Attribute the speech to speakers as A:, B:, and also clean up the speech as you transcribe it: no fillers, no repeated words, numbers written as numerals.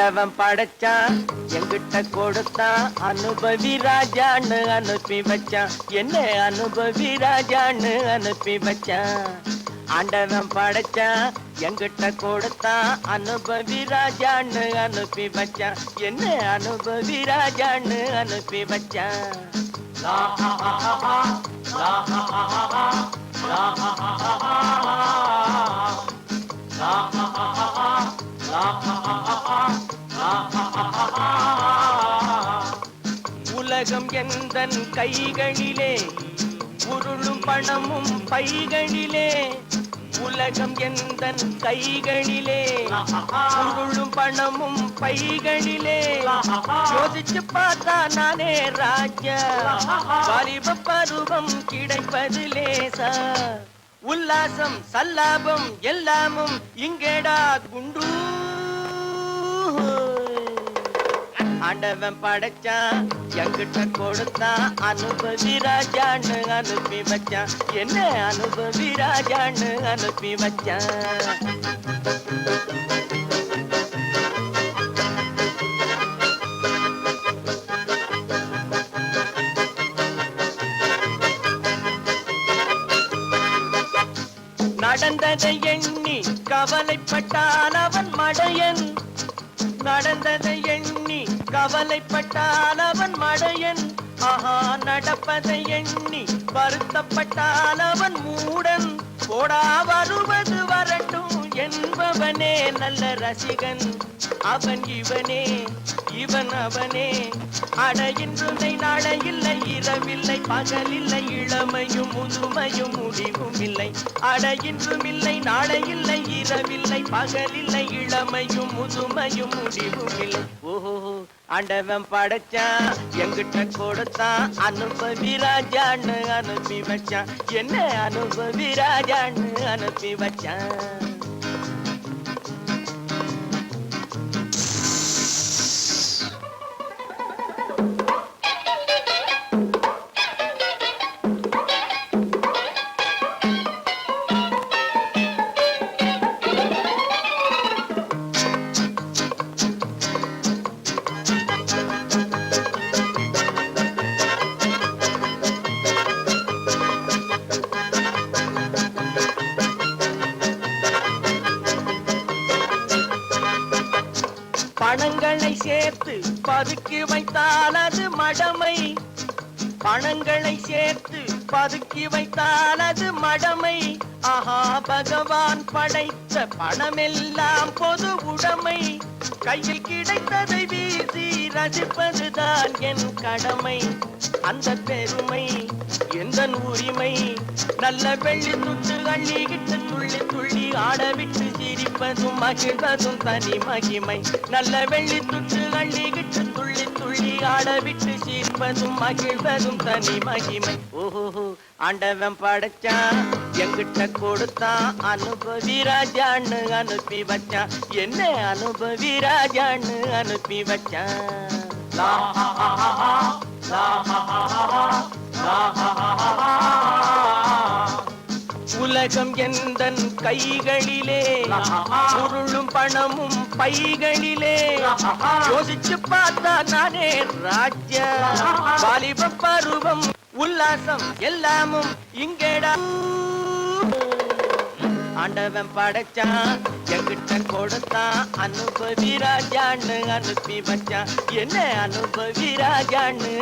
A: ஆண்டவன் படைச்சான் எங்கிட்ட கொடுத்தான் அனுபவி ராஜான்னு அனுப்பி வச்சான் என்ன அனுபவி ராஜான்னு அனுப்பி வச்சான் ஆண்டவன் படைச்சான் எங்கிட்ட கொடுத்தான் அனுபவி ராஜான்னு அனுப்பி வச்சான் என்ன அனுபவி ராஜான்னு அனுப்பி வச்சான் உலகம் எந்தன் கைகளிலே உருளும் பணமும் பைகளிலே உலகம் எந்தன் கைகளிலே உருளும் பணமும் பைகளிலே யோசிச்சு பார்த்தா நானே ராஜா வாலிப பருவம் கிடைப்பது லேசா உல்லாசம் சல்லாபம் எல்லாமும் இங்கேடா குண்டு ஆண்டவன் படைச்சான் எங்கிட்ட கொடுத்தான் அனுபவி ராஜான்னு அனுப்பி வச்சான் என்ன அனுபவி ராஜான்னு அனுப்பி வச்சான் நடந்ததை எண்ணி கவலைப்பட்டால் அவன் மடையன் நடந்ததை எண்ணி கவலைப்பட்டால் அவன் மடையன் ஆஹா நடப்பதை எண்ணி வருத்தப்பட்டால் அவன் மூடன் போடா வருவது வரட்டும் என்பவனே நல்ல ரசிகன் அவன் இவனே இவன் அவனே அட இன்றுமை நாளை இல்லை இரவில்லை பகலில்லை இளமையும் முதுமையும் முடிவும் இல்லை அட இன்றும் இல்லை நாளை இல்லை இரவில்லை பகலில்லை இளமையும் முதுமையும் முடிவும் இல்லை ஓஹோ ஆண்டவன் படைச்சான் எங்கிட்ட கொடுத்தான் அனுபவி ராஜான்னு அனுப்பி வச்சான் என்ன அனுபவி ராஜான்னு அனுப்பி வச்சான் பணங்களை சேர்த்து பதுக்கி வைத்தால் அது மடமை பணங்களை சேர்த்து பதுக்கி வைத்தால் அது மடமை ஆஹா பகவான் படைத்த பணமெல்லாம் பொது உடைமை கையில் கிடைத்ததை வீசி ரசிப்பதுதான் என் கடமை அந்த பெருமை எந்தன் உரிமை நல்ல வெள்ளி துட்டு அள்ளிக்கிட்டு துள்ளி துள்ளி ஆடவிட்டு சிரிப்பதும் மகிழ்வதும் தனி மகிமை நல்ல வெள்ளி துட்டு அள்ளிக்கிட்டு துள்ளி துள்ளி ஆடவிட்டு சிரிப்பதும் மகிழ்வதும் தனி மகிமை ஓஹோ ஆண்டவன் படைச்சான் எங்கிட்ட கொடுத்தான் அனுபவி ராஜான்னு அனுப்பி வச்சான் என்ன அனுபவி ராஜான்னு அனுப்பி வச்சான் உலகம் எந்தன் கைகளிலே உருளும் பணமும் பைகளிலே யோசிச்சு பார்த்தா நானே ராஜா வாலிப பருவம் உல்லாசம் எல்லாமும் இங்கேடா ஆண்டவன் படைச்சான் எங்கிட்ட கொடுத்தான் அனுபவி ராஜான்னு அனுப்பி வச்சான் என்ன அனுபவி ராஜான்னு